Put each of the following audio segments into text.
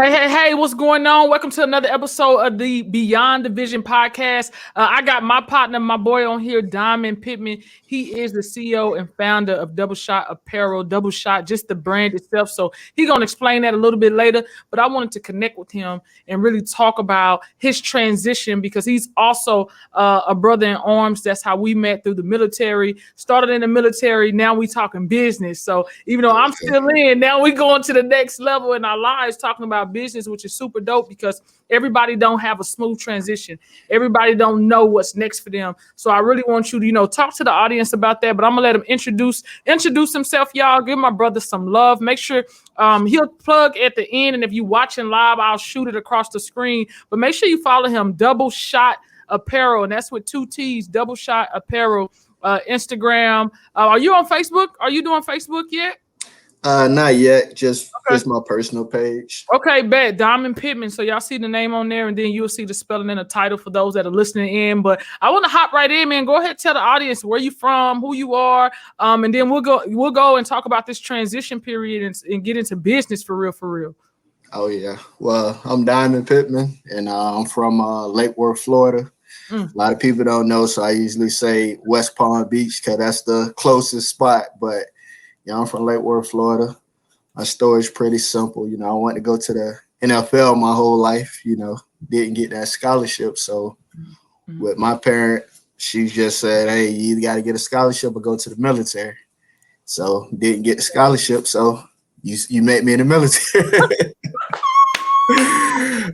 Hey, what's going on? Welcome to another episode of the Beyond the Vision podcast. I got my partner, my boy on here, Diamond Pittman. He is the CEO and founder of Double Shot Apparel, Double Shot, just the brand itself. So he's going to explain that a little bit later, but I wanted to connect with him and really talk about his transition because he's also a brother in arms. That's how we met through the military, started in the military. Now we talking business. So even though I'm still in, now we going to the next level in our lives talking about business, which is super dope because everybody don't have a smooth transition. Everybody don't know what's next for them. So I really want you to, talk to the audience about that, but I'm gonna let him introduce himself, y'all. Give my brother some love. Make sure he'll plug at the end. And if you're watching live, I'll shoot it across the screen, but make sure you follow him, Double Shot Apparel. And that's with 2 T's, Double Shot Apparel, Instagram. Are you on Facebook? Are you doing Facebook yet? Not yet. Just my personal page. Okay, bet. Diamond Pittman. So y'all see the name on there, and then you'll see the spelling and the title for those that are listening in. But I want to hop right in, man. Go ahead, tell the audience where you from, who you are, and then we'll go and talk about this transition period and get into business for real. Oh yeah. Well, I'm Diamond Pittman, and I'm from Lake Worth, Florida. A lot of people don't know, so I usually say West Palm Beach because that's the closest spot. But I'm from Lake Worth, Florida. My story is pretty simple. I wanted to go to the NFL my whole life, didn't get that scholarship. So with my parent, she just said, hey, you either got to get a scholarship or go to the military. So didn't get the scholarship. So you met me in the military.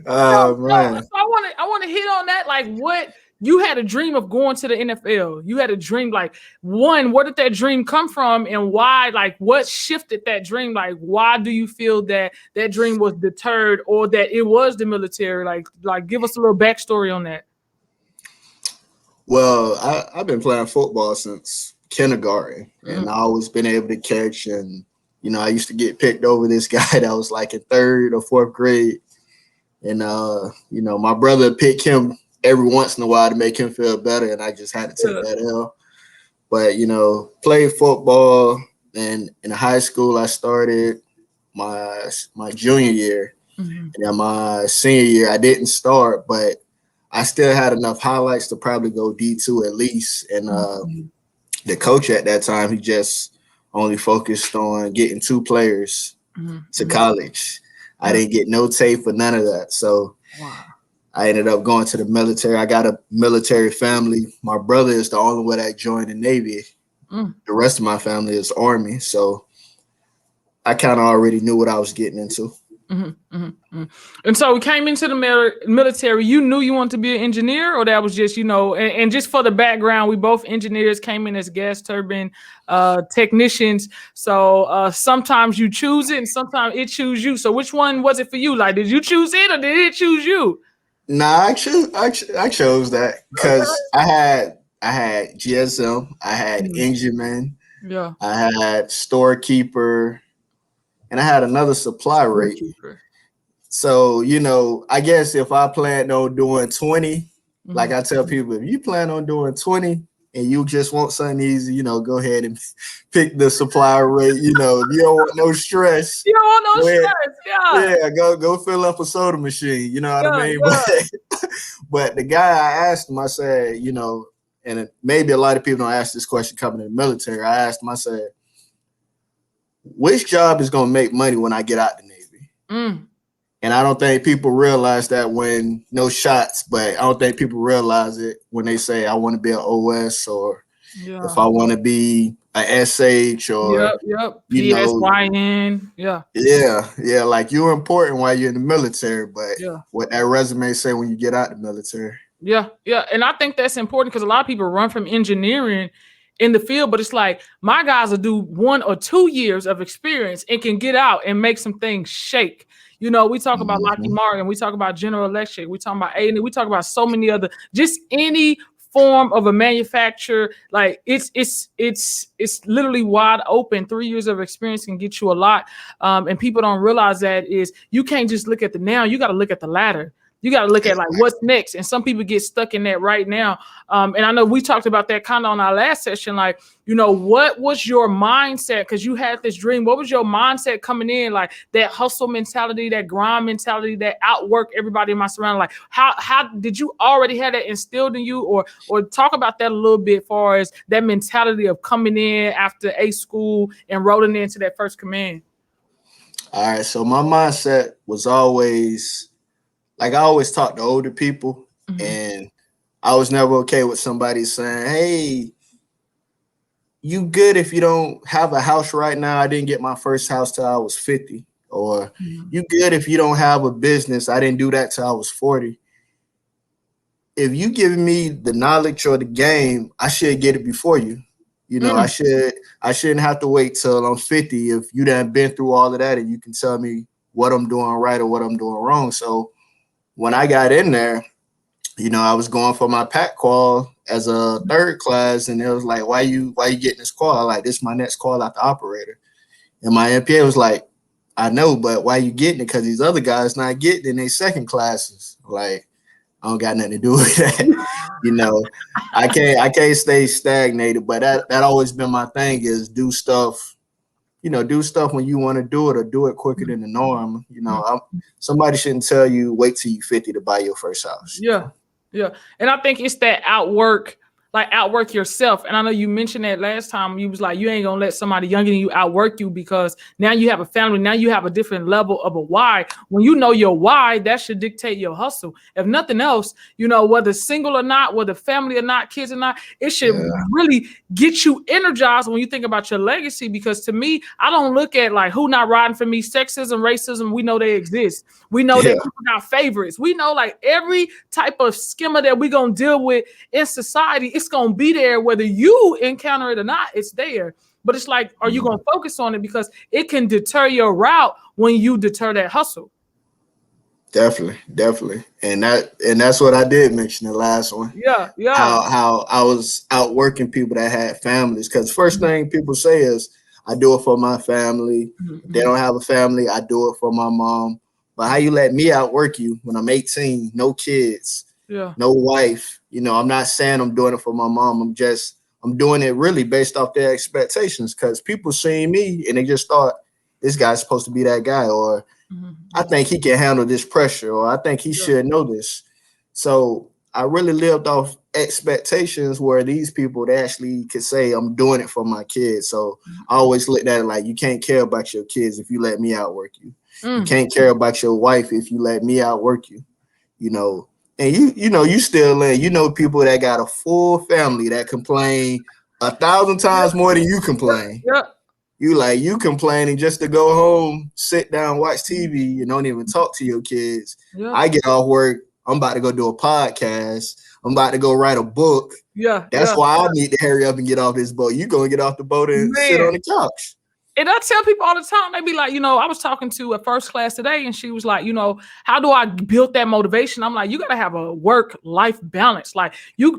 Oh, man. So I want to hit on that. Like what? You had a dream of going to the NFL. You had a dream, like, one, where did that dream come from and why? Like, what shifted that dream? Like, why do you feel that dream was deterred or that it was the military? Like, give us a little backstory on that. Well, I've been playing football since kindergarten, and I always been able to catch. And, I used to get picked over this guy that was like in 3rd or 4th grade. And, my brother picked him every once in a while to make him feel better, and I just had to take that L. But, played football, and in high school I started my junior year. And then my senior year I didn't start, but I still had enough highlights to probably go D2 at least. And the coach at that time, he just only focused on getting 2 players to college. I didn't get no tape for none of that. So I ended up going to the military. I got a military family. My brother is the only one that joined the Navy. The rest of my family is Army. So I kind of already knew what I was getting into. And so we came into the military. You knew you wanted to be an engineer, or that was just, and just for the background, we both engineers came in as gas turbine technicians. So sometimes you choose it and sometimes it choose you. So which one was it for you? Like, did you choose it or did it choose you? Nah, I chose that because I had GSM, I had engineman, I had storekeeper, and I had another supply rate. So, I guess if I planned on doing 20, like I tell people, if you plan on doing 20 and you just want something easy, go ahead and pick the supply rate. You don't want no stress. You don't want no stress. Yeah, go fill up a soda machine. You know what I mean? But the guy, I asked him, I said, and maybe a lot of people don't ask this question coming in the military. I asked him, I said, which job is going to make money when I get out the Navy? And I don't think people realize that when no shots, but I don't think people realize it when they say, I want to be an OS or if I want to be an SH or, PSYN. Yeah. Like you're important while you're in the military, but what that resume say when you get out the military. Yeah. And I think that's important because a lot of people run from engineering in the field, but it's like my guys will do 1 or 2 years of experience and can get out and make some things shake. We talk about Lockheed Martin, we talk about General Electric, we talk about A&E, we talk about so many other, just any form of a manufacturer. Like it's literally wide open. 3 years of experience can get you a lot. And people don't realize that is you can't just look at the now, you got to look at the ladder. You got to look at like what's next. And some people get stuck in that right now. And I know we talked about that kind of on our last session. Like, what was your mindset? Because you had this dream. What was your mindset coming in? Like that hustle mentality, that grind mentality, that outwork everybody in my surrounding. Like how did you already have that instilled in you, or talk about that a little bit, as far as that mentality of coming in after a school and rolling into that first command? All right. So my mindset was always like I always talk to older people, and I was never okay with somebody saying, "Hey, you good if you don't have a house right now? I didn't get my first house till I was 50." Or you good if you don't have a business? I didn't do that till I was 40. If you giving me the knowledge or the game, I should get it before you. I shouldn't have to wait till I'm 50 if you done been through all of that and you can tell me what I'm doing right or what I'm doing wrong. So when I got in there, I was going for my pack call as a third class, and it was like, why you getting this call? Like, this is my next call out the operator. And my MPA was like, I know, but why you getting it? Because these other guys not getting in their second classes. Like, I don't got nothing to do with that. I can't stay stagnated, but that always been my thing is do stuff, do stuff when you want to do it or do it quicker than the norm. Somebody shouldn't tell you wait till you 50 to buy your first house. Yeah. Yeah. And I think it's that outwork yourself. And I know you mentioned that last time. You was like, you ain't gonna let somebody younger than you outwork you, because now you have a family. Now you have a different level of a why. When you know your why, that should dictate your hustle. If nothing else, whether single or not, whether family or not, kids or not, it should really get you energized when you think about your legacy. Because to me, I don't look at like who not riding for me. Sexism, racism, we know they exist. We know that people got favorites. We know like every type of schema that we're gonna deal with in society, it's gonna be there whether you encounter it or not. It's there, but it's like, are you gonna focus on it? Because it can deter your route when you deter that hustle. Definitely, and that's what I did mention the last one. Yeah. How I was outworking people that had families. Because first thing people say is, I do it for my family. If they don't have a family, I do it for my mom. But how you let me outwork you when I'm 18, no kids, no wife? I'm not saying I'm doing it for my mom. I'm doing it really based off their expectations, because people seen me and they just thought this guy's supposed to be that guy, or I think he can handle this pressure, or I think he should know this. So I really lived off expectations where these people, they actually could say, I'm doing it for my kids. So I always looked at it like, you can't care about your kids if you let me outwork you. You can't care about your wife if you let me outwork you. And you still people that got a full family that complain 1,000 times more than you complain. You complaining just to go home, sit down, watch TV, and don't even talk to your kids. I get off work, I'm about to go do a podcast. I'm about to go write a book. That's why I need to hurry up and get off this boat. You gonna get off the boat and sit on the couch. And I tell people all the time, they be like, I was talking to a first class today, and she was like, how do I build that motivation? I'm like, you got to have a work-life balance. Like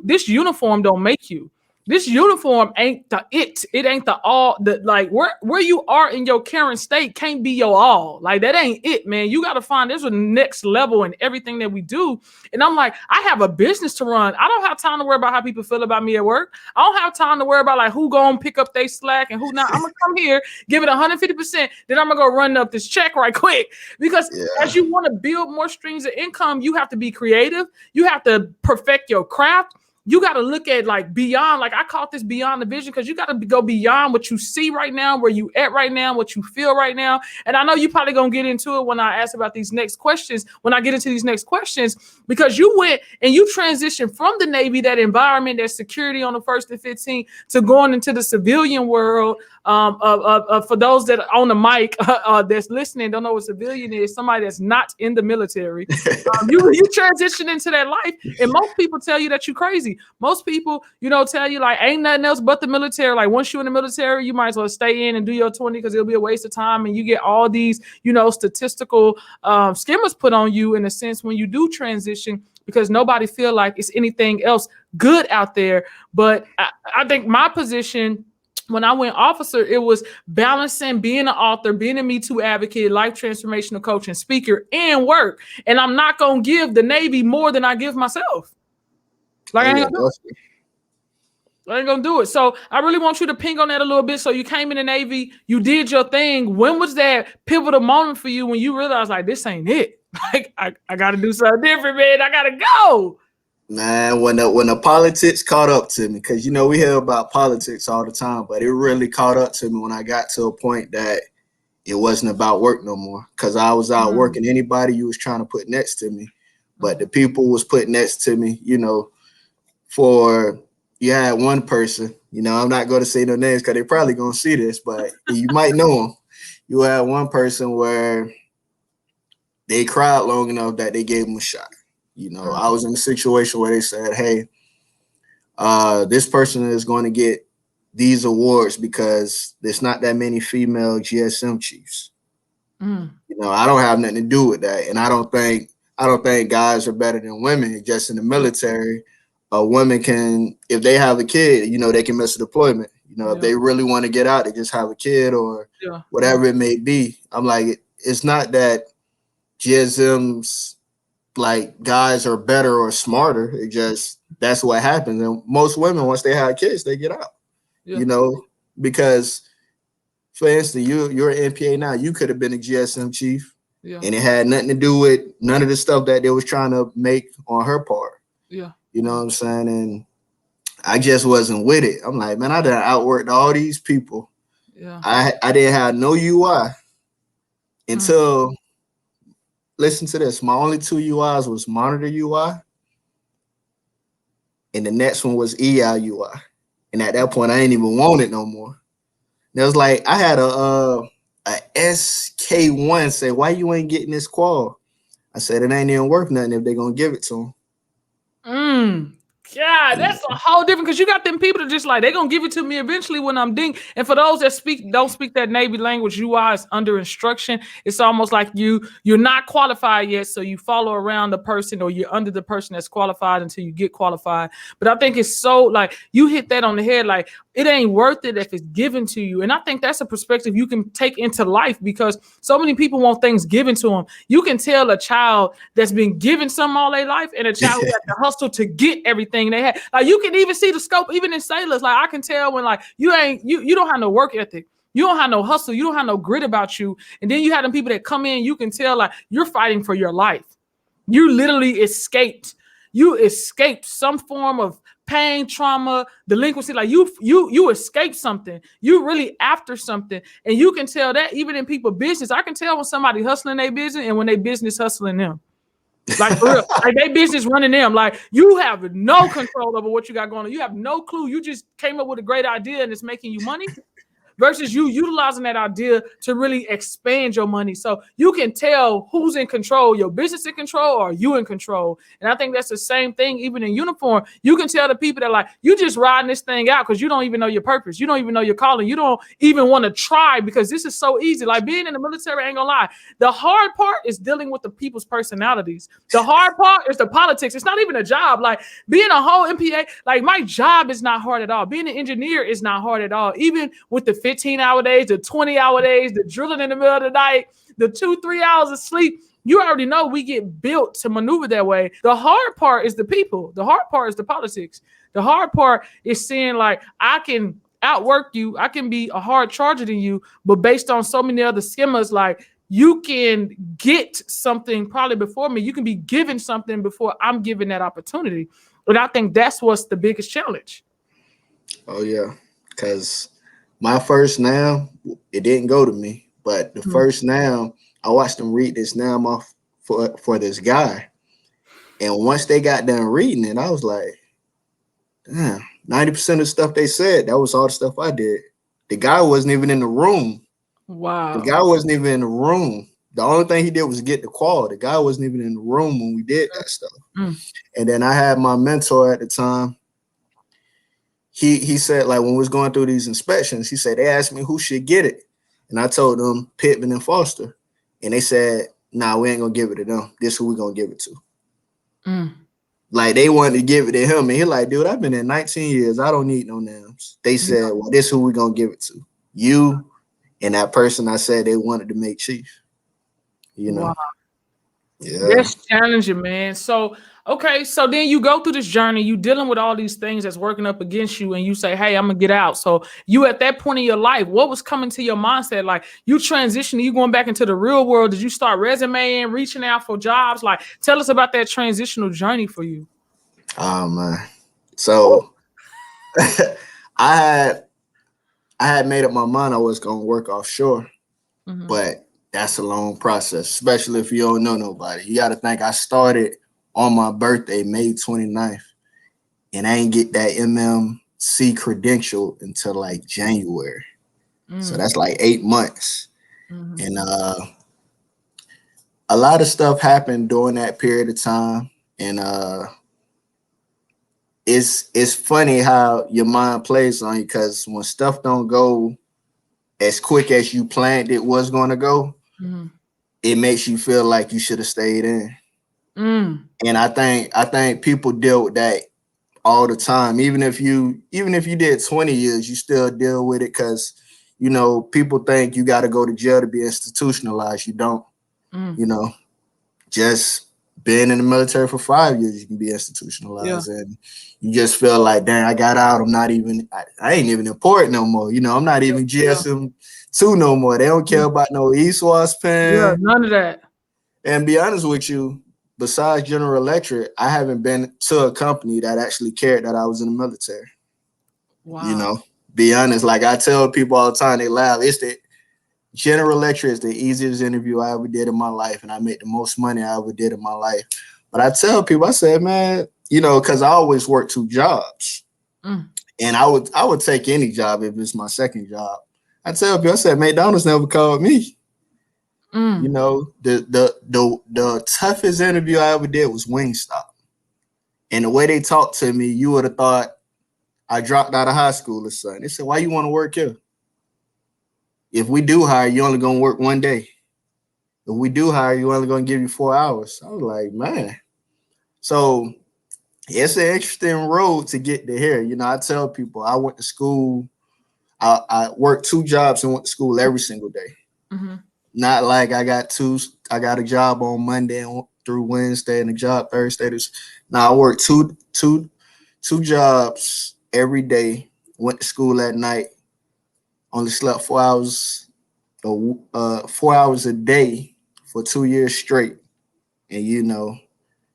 this uniform don't make you. This uniform ain't the it. It ain't the all. The like where you are in your current state can't be your all. Like that ain't it, man. You got to find there's a next level in everything that we do. And I'm like, I have a business to run. I don't have time to worry about how people feel about me at work. I don't have time to worry about like who gonna pick up their slack and who not. I'm gonna come here, give it 150%. Then I'm gonna go run up this check right quick. Because as you want to build more streams of income, you have to be creative. You have to perfect your craft. You got to look at like beyond, like I call this beyond the vision, because you got to go beyond what you see right now, where you at right now, what you feel right now. And I know you probably going to get into it when I ask about these next questions, when I get into these next questions, because you went and you transitioned from the Navy, that environment, that security on the 1st and 15th, to going into the civilian world. For those that are on the mic that's listening, don't know what civilian is, somebody that's not in the military. You transition into that life, and most people tell you that you're crazy. Most people, tell you like ain't nothing else but the military. Like once you're in the military, you might as well stay in and do your 20, because it'll be a waste of time, and you get all these, statistical schemas put on you in a sense when you do transition, because nobody feel like it's anything else good out there. But I think my position when I went officer, it was balancing being an author, being a Me Too advocate, life transformational coach, and speaker, and work. And I'm not gonna give the Navy more than I give myself. Like, Oh I ain't yeah, gonna do it. I ain't gonna do it. So I really want you to ping on that a little bit. So you came in the Navy, you did your thing. When was that pivotal moment for you when you realized like this ain't it? Like I gotta do something different, man. I gotta go. man. When the politics caught up to me, because we hear about politics all the time, but it really caught up to me when I got to a point that it wasn't about work no more. Because I was out working anybody you was trying to put next to me, but the people was put next to me. For you had one person. I'm not going to say no names because they're probably going to see this, but you might know them. You had one person where they cried long enough that they gave him a shot. I was in a situation where they said, hey, this person is going to get these awards because there's not that many female GSM chiefs. I don't have nothing to do with that. And I don't think guys are better than women. Just in the military, a woman can, if they have a kid, they can miss a deployment. If they really want to get out, they just have a kid or whatever it may be. I'm like, it's not that GSMs like guys are better or smarter. It just that's what happens. And most women, once they have kids, they get out. Because for instance, you're an NPA now. You could have been a GSM chief, and it had nothing to do with none of the stuff that they was trying to make on her part. You know what I'm saying? And I just wasn't with it. I'm like, man, I done outworked all these people. I didn't have no UI until listen to this. My only 2 UIs was monitor UI, and the next one was EI UI. And at that point, I ain't even want it no more. And it was like I had a SK1 say, "Why you ain't getting this qual?" I said, "It ain't even worth nothing if they're gonna give it to them." God, that's a whole different, because you got them people that just like, they're gonna give it to me eventually when I'm ding. And for those that don't speak that Navy language, UI is under instruction. It's almost like you're not qualified yet, so you follow around the person, or you're under the person that's qualified until you get qualified. But I think it's so, like, you hit that on the head. Like, it ain't worth it if it's given to you. And I think that's a perspective you can take into life, because so many people want things given to them. You can tell a child that's been given something all their life and a child who has to hustle to get everything they had. Like, you can even see the scope even in sailors. Like, I can tell when, like, you don't have no work ethic, you don't have no hustle, you don't have no grit about you. And then you have them people that come in, you can tell like you're fighting for your life. You literally escaped some form of pain, trauma, delinquency. Like you escaped something. You really after something. And you can tell that even in people's business. I can tell when somebody hustling their business and when they business hustling them. Like, for real, like they business running them. Like, you have no control over what you got going on. You have no clue. You just came up with a great idea and it's making you money, versus you utilizing that idea to really expand your money. So you can tell who's in control, your business in control or you in control. And I think that's the same thing even in uniform. You can tell the people that like, you just riding this thing out because you don't even know your purpose. You don't even know your calling. You don't even want to try because this is so easy. Like, being in the military, I ain't gonna lie. The hard part is dealing with the people's personalities. The hard part is the politics. It's not even a job. Like, being a whole MPA, like, my job is not hard at all. Being an engineer is not hard at all. Even with the 15-hour days, the 20-hour days, the drilling in the middle of the night, the 2-3 hours of sleep, you already know we get built to maneuver that way. The hard part is the people. The hard part is the politics. The hard part is seeing like, I can outwork you. I can be a hard charger than you, but based on so many other schemas, like, you can get something probably before me. You can be given something before I'm given that opportunity. And I think that's what's the biggest challenge. Oh yeah, because my first now, it didn't go to me, but the first now, I watched them read this now for this guy, and once they got done reading it, I was like, damn, 90% of the stuff they said, that was all the stuff I did. The guy wasn't even in the room. Wow. The guy wasn't even in the room. The only thing he did was get the qual. The guy wasn't even in the room when we did that stuff. And then I had my mentor at the time. He said, like, when we was going through these inspections, he said, they asked me who should get it. And I told them Pittman and Foster. And they said, nah, we ain't going to give it to them. This is who we're going to give it to. Like they wanted to give it to him, and he like, dude, I've been in 19 years. I don't need no names. They said, well, this who we gonna give it to. You and that person I said they wanted to make chief. You know. Wow. Yeah. That's challenging, man. So, okay, so then you go through this journey, you dealing with all these things that's working up against you, and you say, hey, I'm gonna get out. So you at that point in your life, what was coming to your mindset? Like you transitioning, you going back into the real world. Did you start resumeing, reaching out for jobs? Like tell us about that transitional journey for you. Oh man. So I had I had made up my mind I was gonna work offshore, but that's a long process, especially if you don't know nobody. You gotta think I started on my birthday, May 29th, and I ain't get that MMC credential until like January. So that's like 8 months. And a lot of stuff happened during that period of time. And it's funny how your mind plays on you, because when stuff don't go as quick as you planned it was going to go, it makes you feel like you should have stayed in. And I think people deal with that all the time. Even if you did 20 years, you still deal with it, because you know people think you got to go to jail to be institutionalized. You don't. You know, just being in the military for 5 years, you can be institutionalized, and you just feel like, dang, I got out. I ain't even important no more. You know, I'm not even GSM two no more. They don't care about no ESWAS Yeah, pen. none of that. And be honest with you, besides General Electric, I haven't been to a company that actually cared that I was in the military. Wow. You know, be honest. Like I tell people all the time, they laugh. It's the General Electric is the easiest interview I ever did in my life, and I made the most money I ever did in my life. But I tell people, I said, man, you know, because I always worked 2 jobs, and I would take any job if it's my second job. I tell people, I said, McDonald's never called me. You know, the toughest interview I ever did was Wingstop, and the way they talked to me, you would have thought I dropped out of high school or something. They said, why you want to work here? If we do hire, you only gonna work one day. If we do hire, you only gonna give you 4 hours. I was like, man. So it's an interesting road to get to here. You know, I tell people I went to school. I worked 2 jobs and went to school every single day. Not like I got a job on Monday through Wednesday and a job Thursday. Now I worked two jobs every day. Went to school at night. Only slept 4 hours, 4 hours a day for 2 years straight. And you know,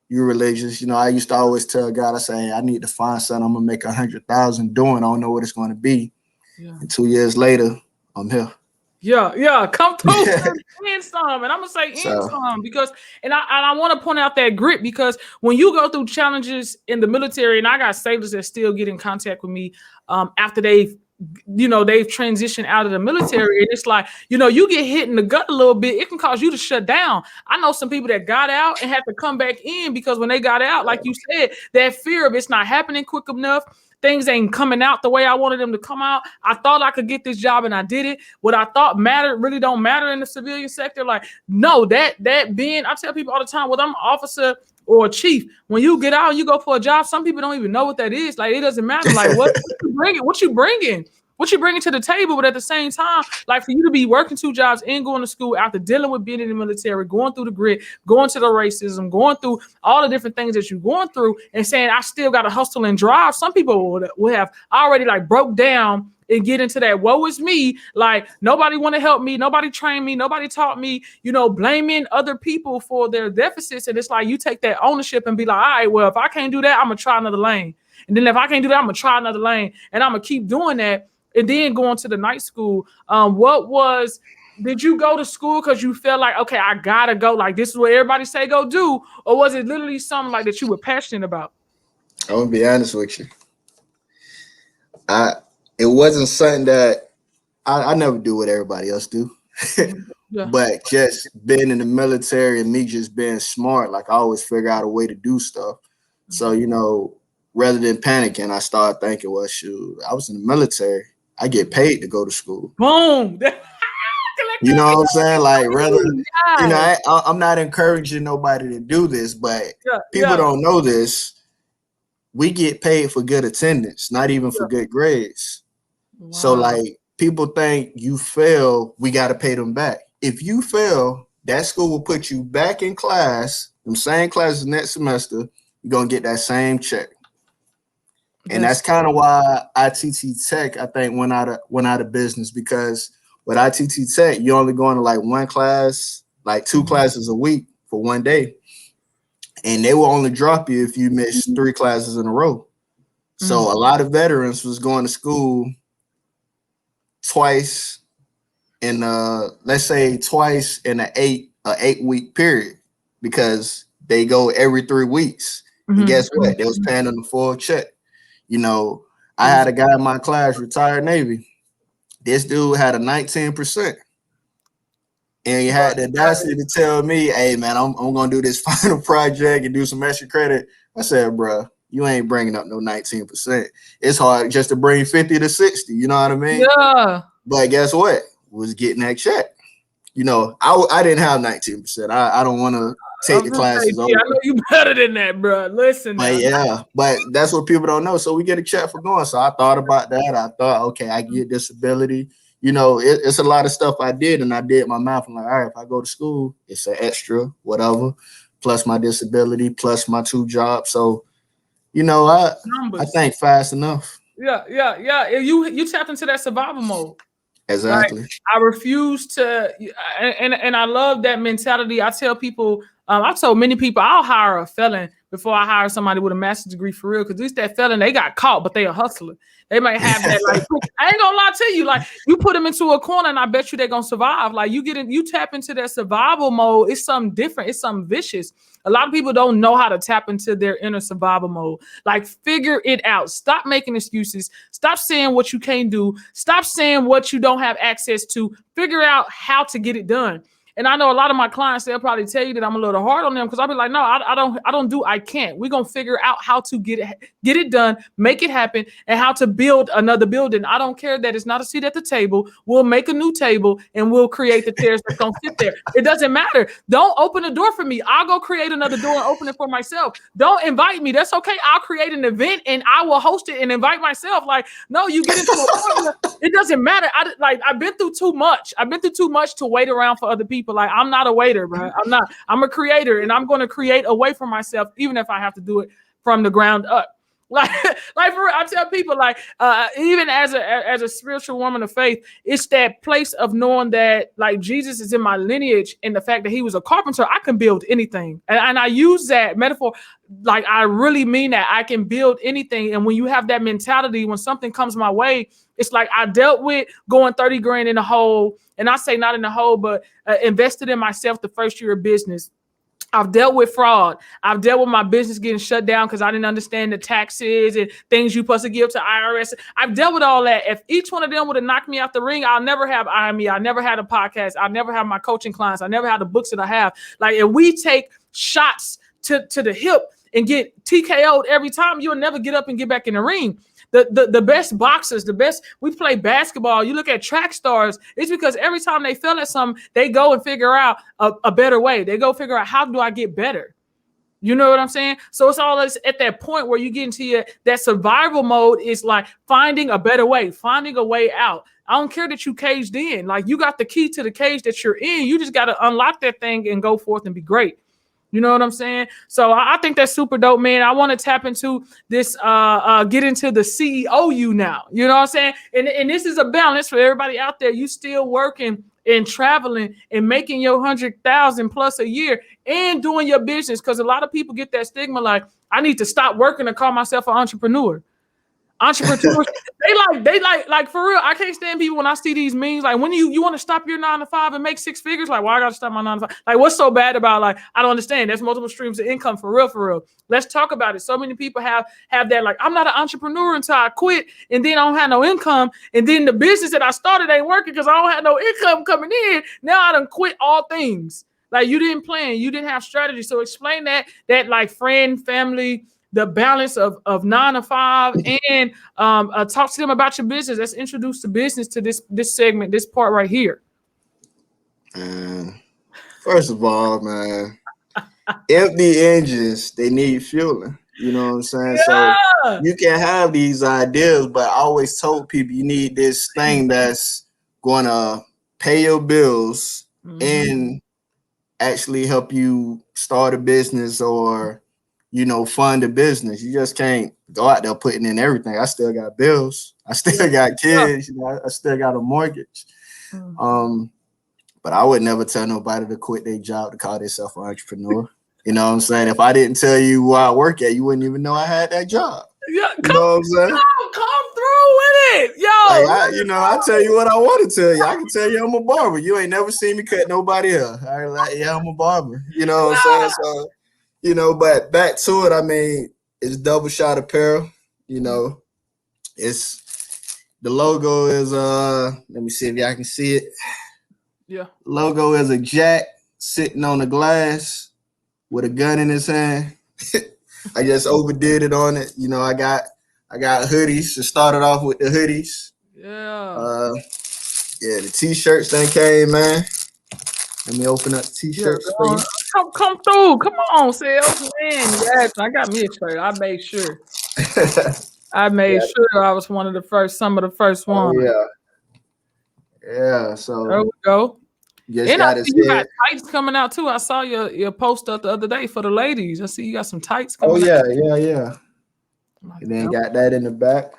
you're religious. You know, I used to always tell God, I say, hey, I need to find something I'm gonna make 100,000 doing. I don't know what it's gonna be. Yeah. And 2 years later, I'm here. Yeah, come through in some, and I'm gonna say in some because, and I want to point out that grit, because when you go through challenges in the military, and I got sailors that still get in contact with me after they've transitioned out of the military, and it's like, you get hit in the gut a little bit, it can cause you to shut down. I know some people that got out and had to come back in because when they got out, like you said, that fear of it's not happening quick enough. Things ain't coming out the way I wanted them to come out. I thought I could get this job and I did it. What I thought mattered really don't matter in the civilian sector. Like, no, that being, I tell people all the time, whether I'm an officer or a chief, when you get out and you go for a job, some people don't even know what that is. Like, it doesn't matter. Like, what you bringing? What you bringing to the table? But at the same time, like for you to be working 2 jobs and going to school after dealing with being in the military, going through the grit, going to the racism, going through all the different things that you're going through, and saying I still got to hustle and drive. Some people would have already like broke down and get into that woe is me, like nobody want to help me, nobody trained me, nobody taught me, blaming other people for their deficits. And it's like you take that ownership and be like, all right, well, if I can't do that, I'm gonna try another lane. And then if I can't do that, I'm gonna try another lane, and I'm gonna keep doing that. And then going to the night school, did you go to school because you felt like, okay, I gotta go, like this is what everybody say go do, or was it literally something like that you were passionate about? I'm gonna be honest with you. It wasn't something that I never do what everybody else do. Yeah. But just being in the military and me just being smart, like I always figure out a way to do stuff. So, rather than panicking, I started thinking, well, shoot, I was in the military. I get paid to go to school. Boom. You know what I'm saying? Like, rather, I'm not encouraging nobody to do this, but people don't know this. we get paid for good attendance, not even for good grades. So Wow. like people think you fail, we got to pay them back. If you fail, that school will put you back in class, them same classes next semester. You're gonna get that same check. And that's kind of why ITT Tech, I think, went out of business, because with ITT Tech, you're only going to like one class, like two classes a week for one day. And they will only drop you if you miss three classes in a row. So a lot of veterans was going to school twice in let's say twice in an 8 week period, because they go every 3 weeks. And guess what? They was paying them the full check. You know, I had a guy in my class, retired Navy. This dude had a 19%. And he had the audacity to tell me, hey, man, I'm going to do this final project and do some extra credit. I said, bro, you ain't bringing up no 19%. It's hard just to bring 50 to 60. You know what I mean? Yeah. But guess what? Was getting that check. You know, I didn't have 19%. I don't want to take the classes over. I know you better than that, bro. Listen, but yeah, but that's what people don't know. So we get a check for going. So I thought about that. I thought, okay, I get disability. You know, it's a lot of stuff I did, and I did my math. I'm like, all right, if I go to school, it's an extra, whatever, plus my disability, plus my 2 jobs. So, you know, I think fast enough. Yeah. You tapped into that survival mode. Exactly. Like, I refuse to, and I love that mentality. I tell people, I told many people, I'll hire a felon before I hire somebody with a master's degree for real. Because at least that felon, they got caught, but they a hustler. They might have that, like, I ain't gonna lie to you, like, you put them into a corner and I bet you they're gonna survive. Like, you tap into that survival mode, it's something different, it's something vicious. A lot of people don't know how to tap into their inner survival mode. Like, figure it out. Stop making excuses. Stop saying what you can't do. Stop saying what you don't have access to. Figure out how to get it done. And I know a lot of my clients, they'll probably tell you that I'm a little hard on them, because I'll be like, no, I can't. We're going to figure out how to get it done, make it happen, and how to build another building. I don't care that it's not a seat at the table. We'll make a new table and we'll create the chairs that's going to fit there. It doesn't matter. Don't open the door for me. I'll go create another door and open it for myself. Don't invite me. That's okay. I'll create an event and I will host it and invite myself. Like, no, you get into a point. It doesn't matter. I've been through too much. I've been through too much to wait around for other people. Like, I'm not a waiter, bro. I'm not. I'm a creator, and I'm going to create a way for myself, even if I have to do it from the ground up. Like for real, I tell people, like, even as a spiritual woman of faith, it's that place of knowing that, like, Jesus is in my lineage, and the fact that he was a carpenter, I can build anything. And I use that metaphor, like, I really mean that. I can build anything. And when you have that mentality, when something comes my way, it's like I dealt with going 30 grand in the hole, and I say not in the hole, but invested in myself the first year of business. I've dealt with fraud. I've dealt with my business getting shut down because I didn't understand the taxes and things you're supposed to give to IRS. I've dealt with all that. If each one of them would have knocked me out the ring, I'll never have IME. I never had a podcast. I never have my coaching clients. I never had the books that I have. Like, if we take shots to the hip and get TKO'd every time, you'll never get up and get back in the ring. The best boxers, we play basketball. You look at track stars, it's because every time they fail at something, they go and figure out a better way. They go figure out, how do I get better? You know what I'm saying? So it's all at that point where you get into that survival mode, is like finding a better way, finding a way out. I don't care that you caged in. Like, you got the key to the cage that you're in. You just got to unlock that thing and go forth and be great. You know what I'm saying? So I think that's super dope, man. I want to tap into this, get into the CEO you now. You know what I'm saying? And this is a balance for everybody out there. You still working and traveling and making your 100,000 plus a year and doing your business. Because a lot of people get that stigma, like, I need to stop working to call myself an entrepreneur. Entrepreneurs, they like for real. I can't stand people when I see these memes. Like, when you want to stop your 9 to 5 and make 6 figures, like, well, I got to stop my 9 to 5. Like, what's so bad about, like, I don't understand. There's multiple streams of income, for real. Let's talk about it. So many people have that, like, I'm not an entrepreneur until I quit, and then I don't have no income, and then the business that I started ain't working because I don't have no income coming in. Now I done quit all things. Like, you didn't plan, you didn't have strategy. So explain that like friend, family, the balance of 9 to 5, and talk to them about your business. Let's introduce the business to this segment, this part right here. First of all, man, empty engines, they need fueling. You know what I'm saying? So Yeah. you can have these ideas, but I always told people you need this thing that's gonna pay your bills and actually help you start a business or fund a business. You just can't go out there putting in everything. I still got bills. I still got kids. I still got a mortgage. But I would never tell nobody to quit their job to call themselves an entrepreneur. You know what I'm saying? If I didn't tell you where I work at, you wouldn't even know I had that job. Yeah, You know what I'm saying? Come through with it, yo. Like I tell you what I want to tell you. I can tell you I'm a barber. You ain't never seen me cut nobody hair. I like, yeah, I'm a barber. You know what I'm saying? So, but back to it. I mean, it's Double Shot Apparel. It's the logo is let me see if y'all can see it. Yeah. Logo is a jack sitting on the glass with a gun in his hand. I just overdid it on it. I got hoodies. It started off with the hoodies. Yeah. Yeah, the t-shirts then came, man. Let me open up the t-shirts for you. Come through. Come on, sales man. Yes, I got me a shirt. I made sure. I made sure I was some of the first ones. Oh, yeah. So there we go. Just And I got see you got tights coming out too. I saw your post up the other day for the ladies. I see you got some tights coming out. Yeah. And then got that in the back.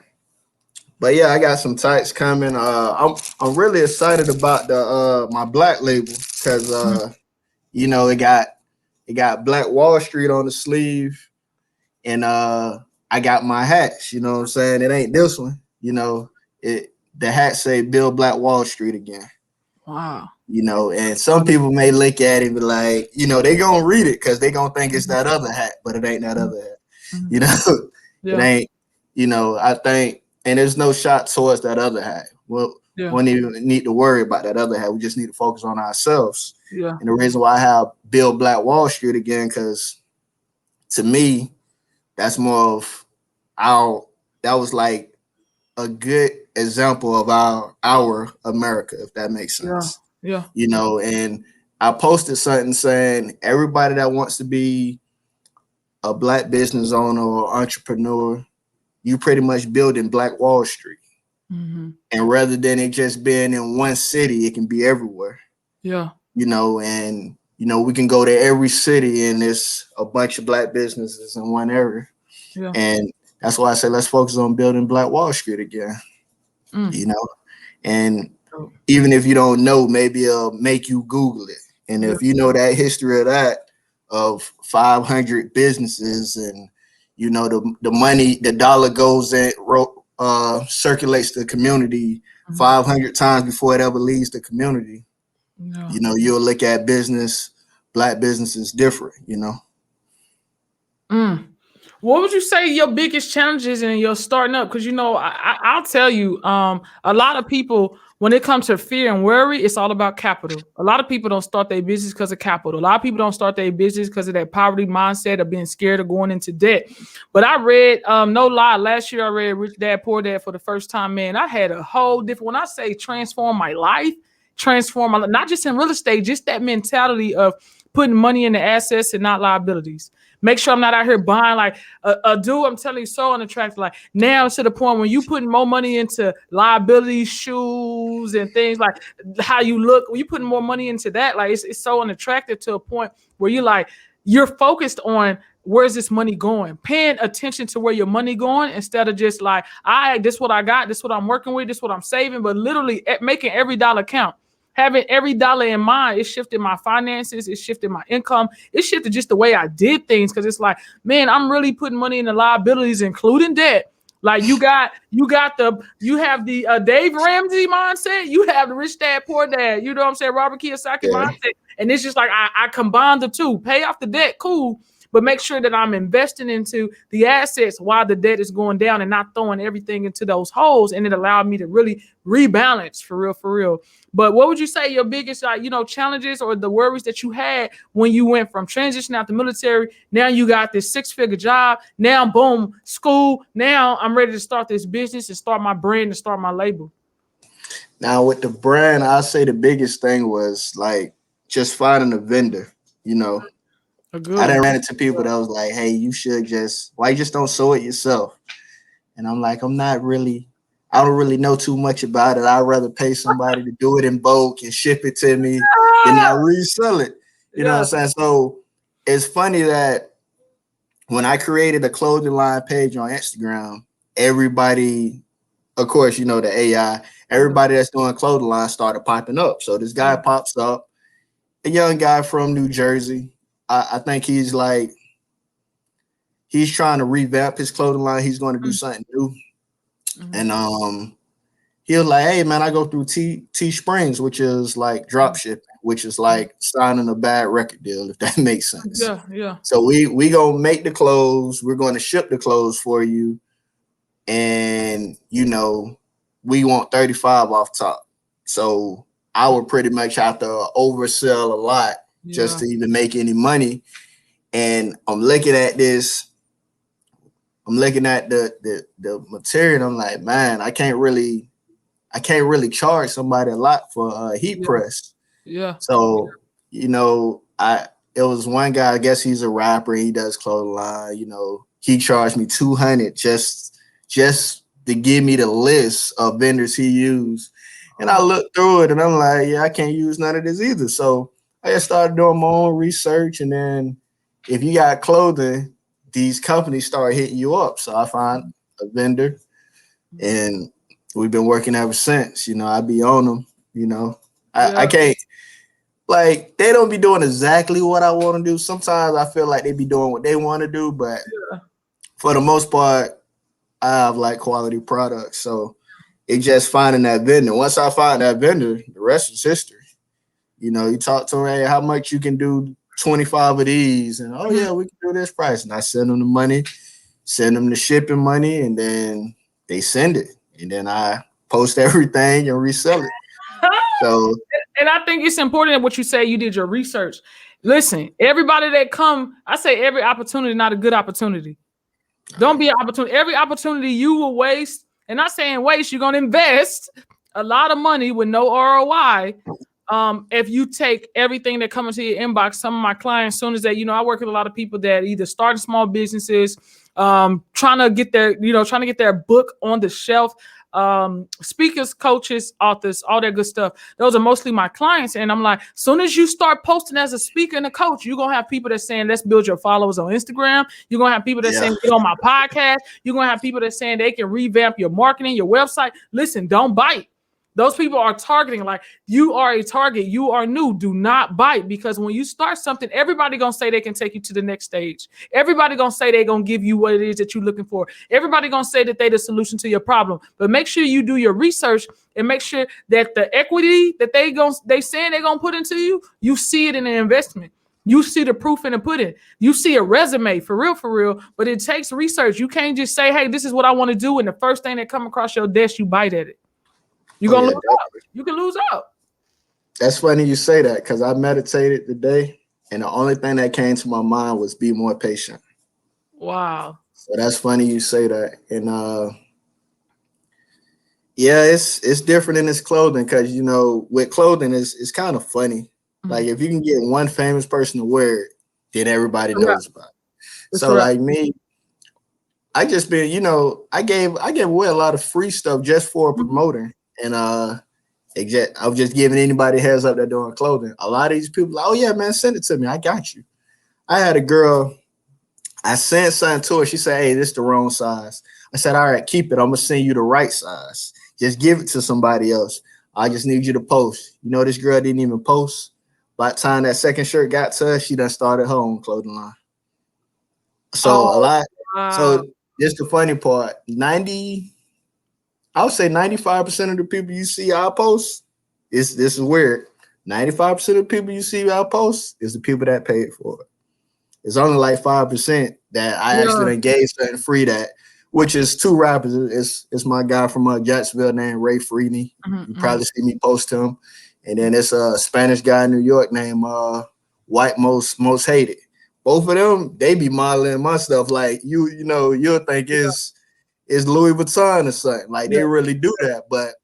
But yeah, I got some tights coming. I'm really excited about the my black label because it got Black Wall Street on the sleeve, and I got my hats. You know what I'm saying? It ain't this one. The hat say Build Black Wall Street again. Wow. And some people may look at it and be like, they gonna read it because they gonna think it's that other hat, but it ain't that other hat. It ain't. I think, and there's no shot towards that other hat. Well, we don't even need to worry about that other hat. We just need to focus on ourselves. Yeah. And the reason why I have Build Black Wall Street again, because to me, that's more of that was like a good example of our America, if that makes sense. Yeah. And I posted something saying everybody that wants to be a black business owner or entrepreneur, you pretty much building Black Wall Street. And rather than it just being in one city, it can be everywhere. Yeah. And we can go to every city and there's a bunch of black businesses in one area. Yeah. And that's why I say let's focus on building Black Wall Street again. And even if you don't know, maybe it'll make you Google it. And if you know that history of that, of 500 businesses and, the money, the dollar goes in, circulates the community 500 times before it ever leaves the community. You'll look at black businesses different, What would you say your biggest challenges in your starting up? Because I'll tell you, a lot of people, when it comes to fear and worry, it's all about capital. A lot of people don't start their business because of capital. A lot of people don't start their business because of that poverty mindset of being scared of going into debt. But I read, no lie, last year I read Rich Dad Poor Dad for the first time. Man, I had a whole different. When I say transform my life, not just in real estate, just that mentality of putting money into assets and not liabilities. Make sure I'm not out here buying like a dude. I'm telling you, so unattractive. Like now to the point when you putting more money into liabilities, shoes, and things like how you look. When you putting more money into that, like it's so unattractive to a point where you're focused on where's this money going, paying attention to where your money going instead of just like, this what I got, this what I'm working with, this what I'm saving, but literally making every dollar count. Having every dollar in mind, it shifted my finances, it shifted my income, it shifted just the way I did things. Cause it's like, man, I'm really putting money into liabilities, including debt. Like you have the Dave Ramsey mindset, you have the Rich Dad Poor Dad, you know what I'm saying, Robert Kiyosaki mindset. And it's just like I combine the two, pay off the debt, cool. But make sure that I'm investing into the assets while the debt is going down and not throwing everything into those holes. And it allowed me to really rebalance for real. But what would you say your biggest, challenges or the worries that you had when you went from transition out the military? Now you got this 6-figure job. Now, boom, school. Now I'm ready to start this business and start my brand and start my label. Now with the brand, I'll say the biggest thing was like just finding a vendor, A good I one. done ran into people that was like, hey, you should why you just don't sew it yourself? And I'm like, I don't really know too much about it. I'd rather pay somebody to do it in bulk and ship it to me than I resell it. You know what I'm saying? So it's funny that when I created a clothing line page on Instagram, everybody, of course, you know, the AI, everybody that's doing clothing line started popping up. So this guy pops up, a young guy from New Jersey. I think he's trying to revamp his clothing line. He's going to do something new. And he was like, hey man, I go through Teesprings, which is like drop shipping, which is like signing a bad record deal, if that makes sense. Yeah. So we gonna make the clothes, we're gonna ship the clothes for you, and you know, we want 35 off top. So I would pretty much have to oversell a lot just to even make any money. And I'm looking at this, I'm looking at the material, and I'm like, man, I can't really charge somebody a lot for a heat press. Yeah. So, you know, it was one guy, I guess he's a rapper, he does clothing line, you know, he charged me $200 just to give me the list of vendors he used. And I looked through it and I'm like, yeah, I can't use none of this either. So I just started doing my own research. And then if you got clothing, these companies start hitting you up. So I find a vendor and we've been working ever since. You know, I be on them, you know. I can't, like, they don't be doing exactly what I want to do. Sometimes I feel like they be doing what they want to do, but for the most part, I have like quality products. So it's just finding that vendor. Once I find that vendor, the rest is history. You know, you talk to them, hey, how much you can do 25 of these, and oh yeah, we can do this price. And I send them the money, send them the shipping money, and then they send it. And then I post everything and resell it. So, and I think it's important that what you say, you did your research. Listen, everybody that come, I say every opportunity, not a good opportunity. Don't be an opportunity. Every opportunity you will waste, and not saying waste, you're going to invest a lot of money with no ROI. If you take everything that comes into your inbox, some of my clients, as soon as they, you know, I work with a lot of people that either starting small businesses, trying to get their book on the shelf, speakers, coaches, authors, all that good stuff. Those are mostly my clients. And I'm like, soon as you start posting as a speaker and a coach, you're going to have people that saying, let's build your followers on Instagram. You're going to have people that saying, get on my podcast. You're going to have people that saying they can revamp your marketing, your website. Listen, don't bite. Those people are targeting, like, you are a target. You are new. Do not bite, because when you start something, everybody going to say they can take you to the next stage. Everybody going to say they're going to give you what it is that you're looking for. Everybody going to say that they the solution to your problem. But make sure you do your research and make sure that the equity that they saying they're going to put into you, you see it in an investment. You see the proof in the pudding. You see a resume for real, but it takes research. You can't just say, hey, this is what I want to do, and the first thing that come across your desk, you bite at it. You're going to lose out. You can lose out. That's funny you say that, because I meditated today, and the only thing that came to my mind was be more patient. Wow. So that's funny you say that. And yeah, it's different in this clothing, because, you know, with clothing, it's kind of funny. Like, if you can get one famous person to wear it, then everybody knows about it. So like me, I just been, you know, I gave away a lot of free stuff just for a promoter. And I was just giving anybody heads up that doing clothing. A lot of these people like, oh yeah, man, send it to me. I got you. I had a girl, I sent something to her. She said, hey, this is the wrong size. I said, all right, keep it. I'm gonna send you the right size. Just give it to somebody else. I just need you to post. You know, this girl didn't even post. By the time that second shirt got to her, she done started her own clothing line. So a lot. Wow. So just the funny part, I would say 95% of the people you see I post, this is weird. 95% of the people you see I post is the people that paid for it. It's only like 5% that I actually engaged something free, that, which is two rappers. It's my guy from Jacksonville named Ray Freeney. You probably see me post him. And then it's a Spanish guy in New York named White Most Hated. Both of them, they be modeling my stuff like you know, you'll think it's Louis Vuitton or something. Like, they really do that. But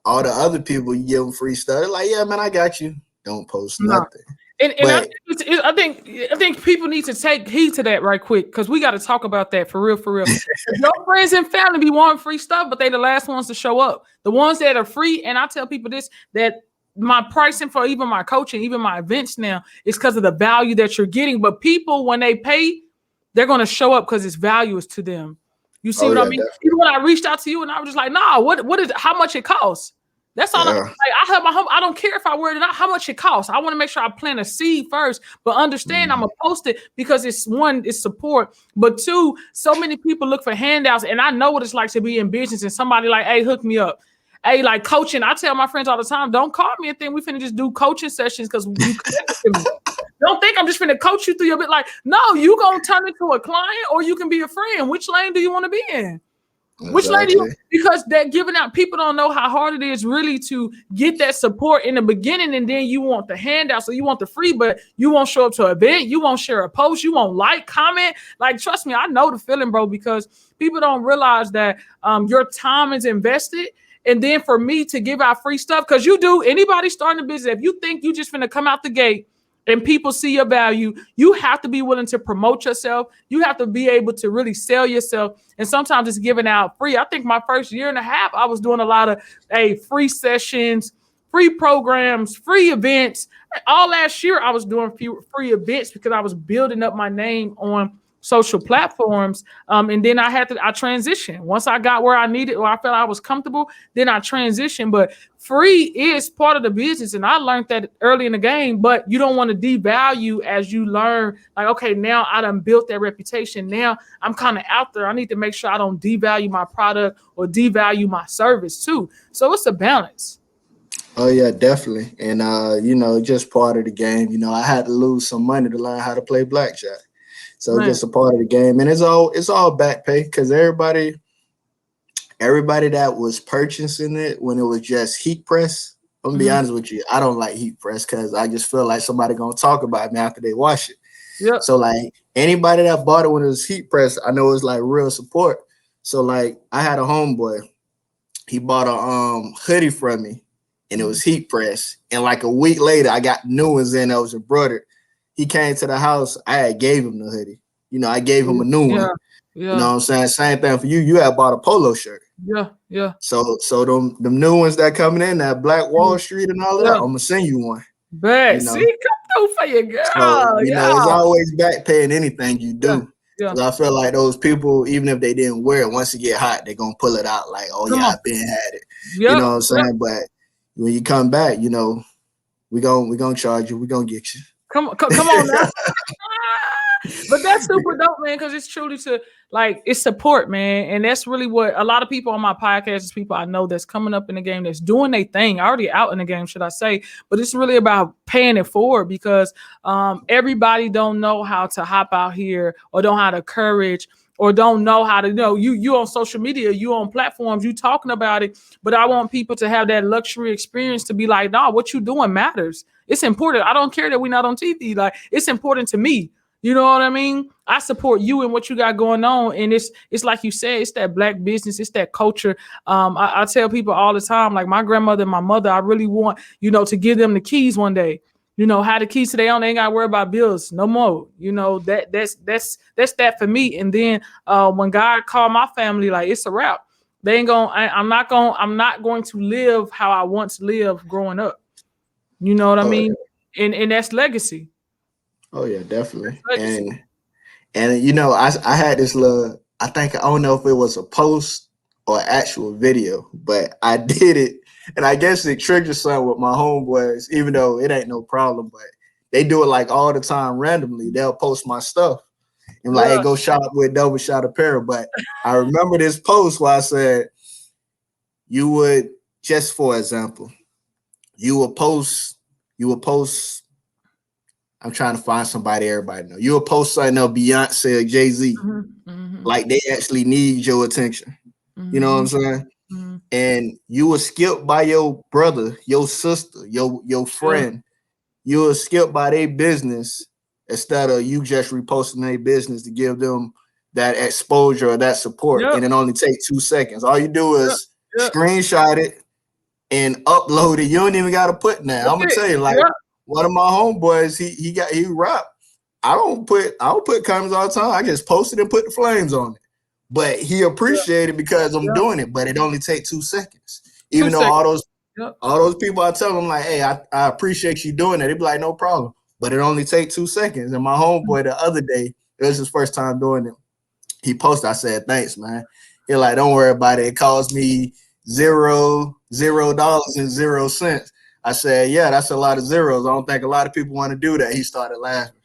all the other people, you give them free stuff, they're like, yeah, man, I got you. Don't post nothing. And I think I think people need to take heed to that right quick because we got to talk about that for real, for real. If your friends and family be wanting free stuff, but they the last ones to show up. The ones that are free, and I tell people this, that my pricing for even my coaching, even my events now, is because of the value that you're getting. But people, when they pay, they're going to show up because it's valuable to them. You see what I mean? Definitely. Even when I reached out to you and I was just like, nah, what is how much it costs? That's all. Yeah. I have my home. I don't care if I wear it or not. How much it costs? I want to make sure I plant a seed first, but understand I'm gonna post it because it's one, it's support, but two, so many people look for handouts, and I know what it's like to be in business and somebody like, hey, hook me up. Hey, like coaching. I tell my friends all the time, don't call me and think we finna just do coaching sessions because you connected to me. Don't think I'm just finna coach you through your bit. Like, no, you gonna turn into a client or you can be a friend. Which lane do you want to be in? Which lady? Because that giving out, people don't know how hard it is really to get that support in the beginning, and then you want the handout, so you want the free, but you won't show up to an event, you won't share a post, you won't like, comment. Like, trust me, I know the feeling, bro, because people don't realize that your time is invested. And then for me to give out free stuff, because you do, anybody starting a business, if you think you just finna come out the gate and people see your value, you have to be willing to promote yourself. You have to be able to really sell yourself. And sometimes it's giving out free. I think my first year and a half, I was doing a lot of free sessions, free programs, free events. All last year, I was doing free events because I was building up my name on social platforms. And then I transitioned. Once I got where I needed, or I felt I was comfortable, then I transitioned. But free is part of the business. And I learned that early in the game, but you don't want to devalue as you learn, like, okay, now I done built that reputation. Now I'm kind of out there. I need to make sure I don't devalue my product or devalue my service too. So it's a balance. Oh yeah, definitely. And just part of the game. I had to lose some money to learn how to play blackjack. So just a part of the game, and it's all back pay because everybody that was purchasing it when it was just heat press. I'm gonna be honest with you, I don't like heat press because I just feel like somebody gonna talk about me after they wash it. Yeah. So like anybody that bought it when it was heat press, I know it's like real support. So like I had a homeboy, he bought a hoodie from me, and it was heat press. And like a week later, I got new ones in that was embroidered. He came to the house. I gave him the hoodie. I gave him a new one. Yeah. You know what I'm saying? Same thing for you. You had bought a polo shirt. Yeah. So them new ones that coming in, that Black Wall Street and all of that, I'm gonna send you one. But see, come through for your girl. So, it's always back paying anything you do. Yeah. I feel like those people, even if they didn't wear it, once it get hot, they're gonna pull it out like, oh yeah, I've been had it. You know what I'm saying? But when you come back, we gonna charge you, we gonna get you. Come on now. But that's super dope, man, because it's truly it's support, man. And that's really what a lot of people on my podcast is people I know that's coming up in the game, that's doing their thing, already out in the game, should I say. But it's really about paying it forward because everybody don't know how to hop out here or don't have the courage or don't know how to you on social media, you on platforms, you talking about it. But I want people to have that luxury experience to be like, nah, what you doing matters. It's important. I don't care that we're not on TV. Like, it's important to me. You know what I mean? I support you and what you got going on. And it's like you said, it's that Black business, it's that culture. I tell people all the time, like my grandmother and my mother, I really want, to give them the keys one day. Have the keys to their own. They ain't gotta worry about bills no more. That's that for me. And then when God called my family, like it's a wrap. They ain't I'm not going to live how I once lived growing up. You know what I mean? Yeah. And that's legacy. Oh yeah, definitely. And I had this little, I don't know if it was a post or actual video, but I did it. And I guess it triggered something with my homeboys, even though it ain't no problem, but they do it like all the time randomly. They'll post my stuff and like, hey, go shop with Double Shot Apparel. But I remember this post where I said, you would, just for example, you would post, I'm trying to find somebody everybody know. You will post something of Beyonce or Jay-Z. Like they actually need your attention. You know what I'm saying? And you will skip by your brother, your sister, your friend. You will skip by their business instead of you just reposting their business to give them that exposure or that support. And it only takes 2 seconds. All you do is screenshot it and upload it. You don't even got to put that. I'm gonna tell you, like one of my homeboys, he rap. I don't put comments all the time. I just post it and put the flames on it. But he appreciated because I'm doing it, but it only takes 2 seconds. Even though all those people I tell them like, hey, I appreciate you doing it. They be like, no problem. But it only takes 2 seconds. And my homeboy the other day, it was his first time doing it. He posted, I said, thanks, man. He's like, don't worry about it. It cost me $0.00. I said, yeah, that's a lot of zeros. I don't think a lot of people want to do that. He started laughing.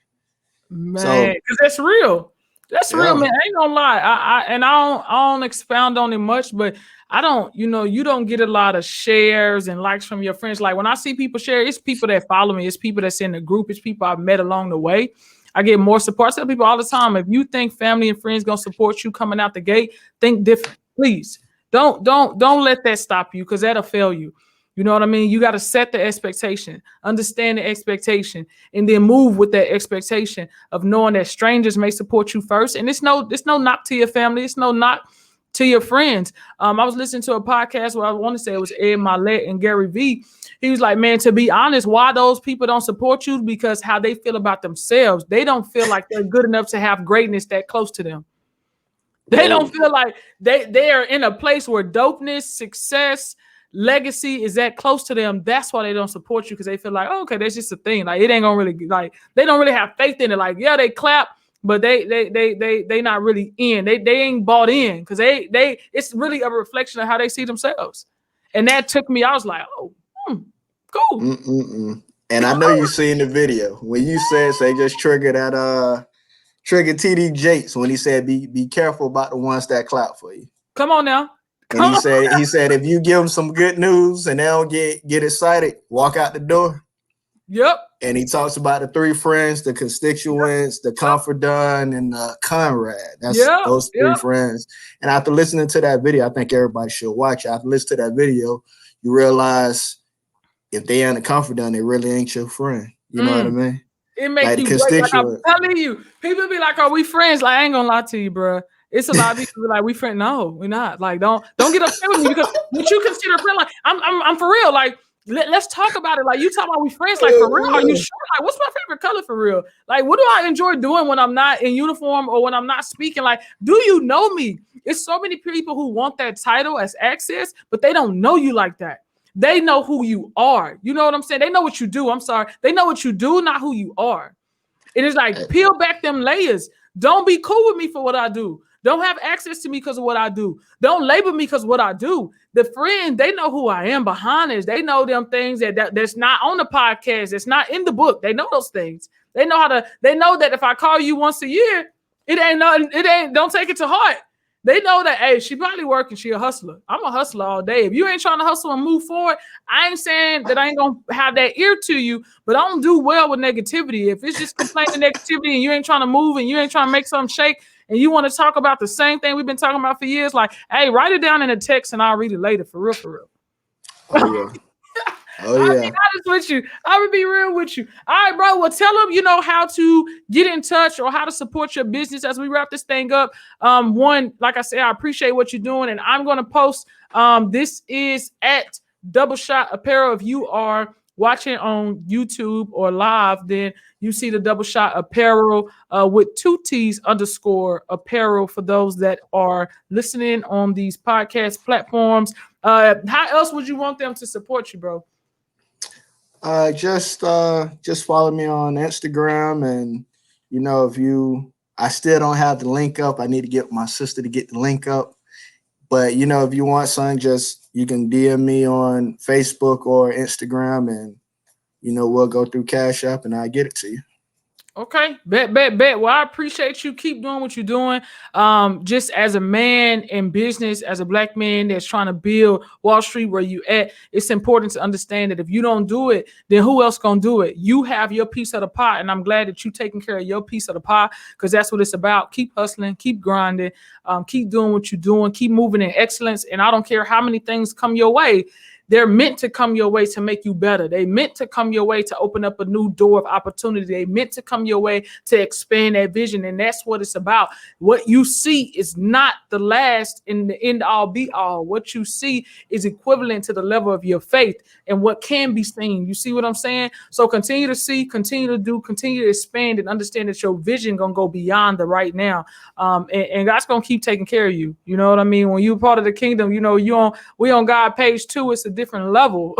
Man, because that's real. That's real, man. I ain't gonna lie. I don't expound on it much, but I don't, you don't get a lot of shares and likes from your friends. Like when I see people share, it's people that follow me, it's people that's in the group, it's people I've met along the way. I get more support. I tell people all the time, if you think family and friends gonna support you coming out the gate, think different. Please don't let that stop you, because that'll fail you. You know what I mean? You got to set the expectation, understand the expectation, and then move with that expectation of knowing that strangers may support you first. And it's no knock to your family. It's no knock to your friends. I was listening to a podcast where I want to say it was Ed Milet and Gary Vee. He was like, man, to be honest, why those people don't support you? Because how they feel about themselves. They don't feel like they're good enough to have greatness that close to them. They don't feel like they are in a place where dopeness, success, legacy is that close to them. That's why they don't support you, because they feel like, oh, okay, that's just a thing. Like it ain't gonna really, like they don't really have faith in it. Like, yeah, they clap, but they not really in. They ain't bought in, because they it's really a reflection of how they see themselves. And that took me, I was like, oh, cool. And I know you seen the video when you said just triggered TD Jakes when he said be careful about the ones that clap for you. Come on now. And he said if you give them some good news and they don't get excited, walk out the door. Yep. And he talks about the 3 friends, the constituents, the confidant, and Conrad. That's those 3 friends. And after listening to that video, I think everybody should watch it. After listening to that video, you realize if they ain't a confidant, they really ain't your friend. You know what I mean? It makes you break. Like I'm telling you, people be like, "Are we friends?" Like I ain't gonna lie to you, bro. It's a lot of people be like, "We friends?" No, we're not. Like don't get upset with me, because what you consider a friend, like I'm for real. Like let's talk about it. Like you talk about we friends, like for real. Are you sure? Like what's my favorite color for real? Like what do I enjoy doing when I'm not in uniform or when I'm not speaking? Like, do you know me? It's so many people who want that title as access, but they don't know you like that. They know who you are. You know what I'm saying? They know what you do. I'm sorry. They know what you do, not who you are. It is like peel back them layers. Don't be cool with me for what I do. Don't have access to me because of what I do. Don't label me because of what I do. The friend, they know who I am behind this. They know them things that's not on the podcast. That's not in the book. They know those things. They know they know that if I call you once a year, don't take it to heart. They know that, hey, she probably working. She a hustler. I'm a hustler all day. If you ain't trying to hustle and move forward, I ain't saying that I ain't going to have that ear to you, but I don't do well with negativity. If it's just complaining negativity and you ain't trying to move and you ain't trying to make something shake and you want to talk about the same thing we've been talking about for years, like, hey, write it down in a text and I'll read it later. For real. Oh, yeah. I'll be honest with you. I would be real with you. All right, bro. Well, tell them, how to get in touch or how to support your business as we wrap this thing up. One, like I said, I appreciate what you're doing, and I'm going to post. This is at Double Shot Apparel. If you are watching on YouTube or live, then you see the Double Shot Apparel with 2 T's _ apparel for those that are listening on these podcast platforms. How else would you want them to support you, bro? Just follow me on Instagram, and I still don't have the link up. I need to get my sister to get the link up. But if you want something, you can DM me on Facebook or Instagram, and we'll go through Cash App and I'll get it to you. Okay, bet. Well, I appreciate you. Keep doing what you're doing. Just as a man in business, as a black man that's trying to build Wall Street where you at, it's important to understand that if you don't do it, then who else gonna do it? You have your piece of the pie, and I'm glad that you taking care of your piece of the pie, because that's what it's about. Keep hustling, keep grinding, keep doing what you're doing, keep moving in excellence. And I don't care how many things come your way. they're meant to come your way to make you better. They meant to come your way to open up a new door of opportunity. They meant to come your way to expand that vision. And that's what it's about. What you see is not the last in the end all be all. What you see is equivalent to the level of your faith and what can be seen. You see what I'm saying? So continue to see, continue to do, continue to expand, and understand that your vision gonna go beyond the right now. And God's gonna keep taking care of you. You know what I mean? When you're part of the kingdom, you know, we on God page 2, it's a different level.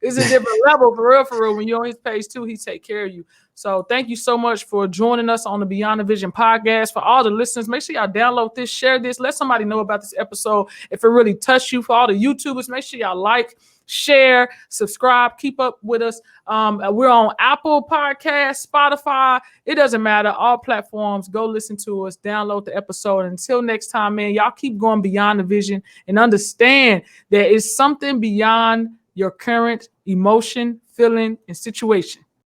It's a different level for real, for real. When you're on his page 2, he take care of you. So thank you so much for joining us on the Beyond the Vision podcast. For all the listeners, make sure y'all download this, share this, let somebody know about this episode if it really touched you. For all the YouTubers, make sure y'all like, share, subscribe, keep up with us. We're on Apple Podcasts, Spotify. It doesn't matter. All platforms. Go listen to us. Download the episode. Until next time, man, y'all keep going beyond the vision and understand there is something beyond your current emotion, feeling, and situation.